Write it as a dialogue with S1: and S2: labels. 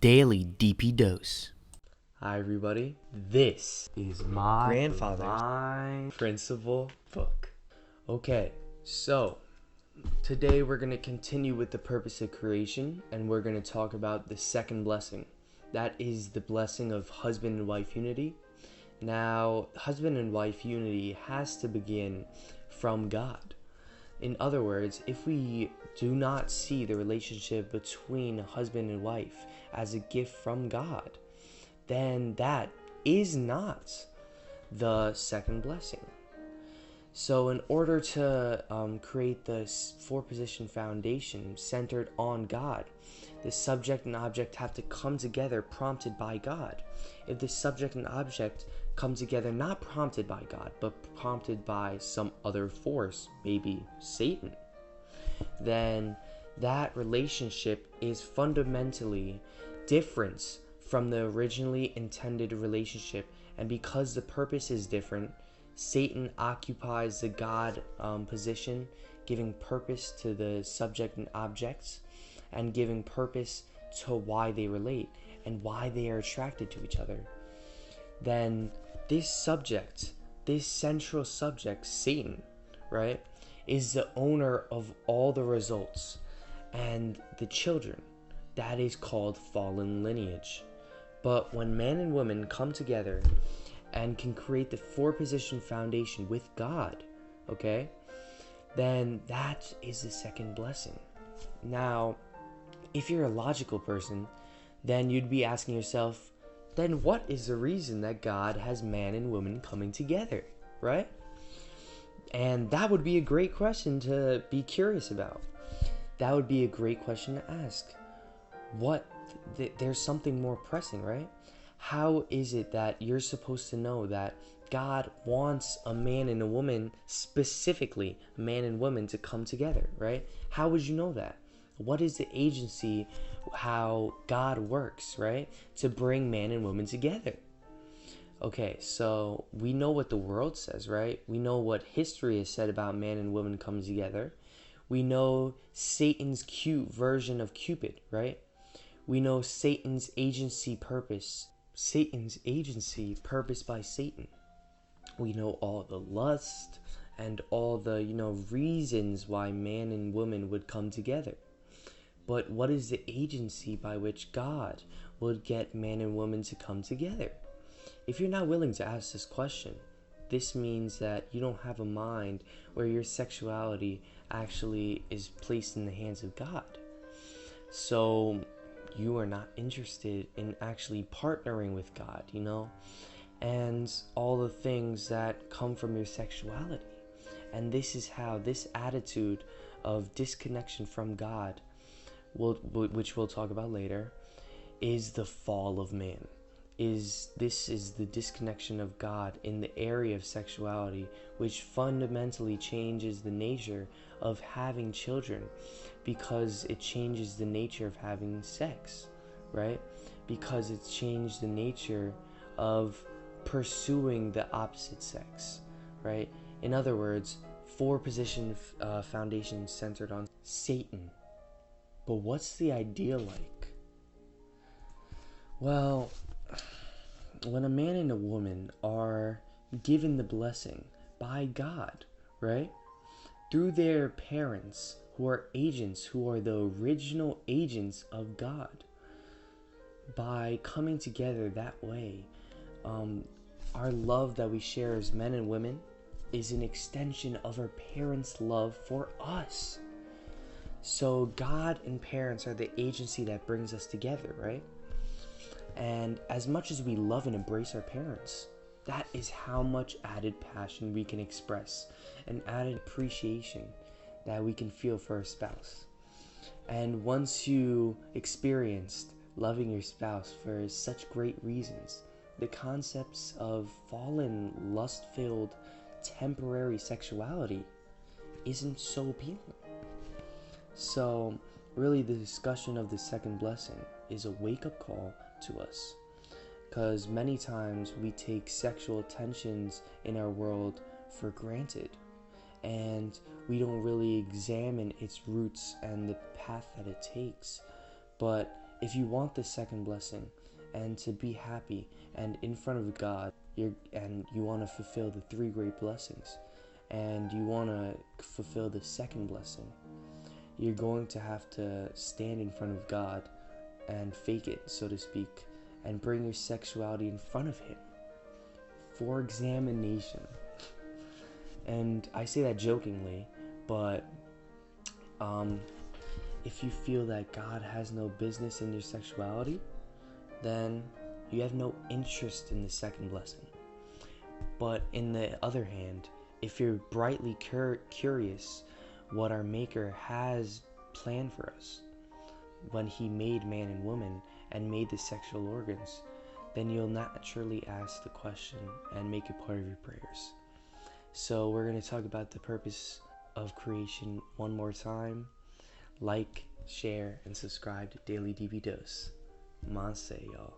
S1: Daily DP Dose.
S2: Hi everybody, this is my grandfather's principal book. Okay, so today we're going to continue with the purpose of creation, and we're going to talk about the second blessing. That is the blessing of husband and wife unity. Now, husband and wife unity has to begin from God. In other words, if we do not see the relationship between husband and wife as a gift from God, then that is not the second blessing. So in order to create this four-position foundation centered on God, the subject and object have to come together prompted by God. If the subject and object come together not prompted by God, but prompted by some other force, maybe Satan, then that relationship is fundamentally different from the originally intended relationship. And because the purpose is different, Satan occupies the God position, giving purpose to the subject and objects, and giving purpose to why they relate and why they are attracted to each other. Then this subject, this central subject, Satan, right, is the owner of all the results and the children. That is called fallen lineage. But when man and woman come together and can create the four-position foundation with God, okay, then that is the second blessing. Now, if you're a logical person, then you'd be asking yourself, then what is the reason that God has man and woman coming together, right? And that would be a great question to be curious about. That would be a great question to ask. There's something more pressing, right? How is it that you're supposed to know that God wants a man and a woman, specifically a man and woman, to come together, right? How would you know that? What is the agency, how God works, right, to bring man and woman together? Okay, so we know what the world says, right? We know what history has said about man and woman coming together. We know Satan's cute version of Cupid, right? We know Satan's agency purpose by Satan. We know all the lust and all the, reasons why man and woman would come together. But what is the agency by which God would get man and woman to come together? If you're not willing to ask this question, this means that you don't have a mind where your sexuality actually is placed in the hands of God. So you are not interested in actually partnering with God, and all the things that come from your sexuality. And this is how this attitude of disconnection from God, which we'll talk about later, is the fall of man. This is the disconnection of God in the area of sexuality, which fundamentally changes the nature of having children, because it changes the nature of having sex, right? Because it's changed the nature of pursuing the opposite sex, right? In other words, four-position foundation centered on Satan. But what's the ideal like? Well, when a man and a woman are given the blessing by God, right, through their parents, who are agents, who are the original agents of God, by coming together that way, our love that we share as men and women is an extension of our parents' love for us. So God and parents are the agency that brings us together, right? And as much as we love and embrace our parents, that is how much added passion we can express, and added appreciation that we can feel for our spouse. And once you experienced loving your spouse for such great reasons, the concepts of fallen, lust-filled, temporary sexuality isn't so appealing. So really, the discussion of the second blessing is a wake-up call to us, because many times we take sexual tensions in our world for granted, and we don't really examine its roots and the path that it takes. But if you want the second blessing and to be happy and in front of God, and you want to fulfill the three great blessings, and you want to fulfill the second blessing, you're going to have to stand in front of God and fake it, so to speak, and bring your sexuality in front of Him for examination. And I say that jokingly, but if you feel that God has no business in your sexuality, then you have no interest in the second blessing. But in the other hand, if you're brightly curious what our Maker has planned for us when He made man and woman and made the sexual organs, then you'll naturally ask the question and make it part of your prayers. So we're going to talk about the purpose of creation one more time. Like, share, and subscribe to Daily DP Dose. Monse, y'all.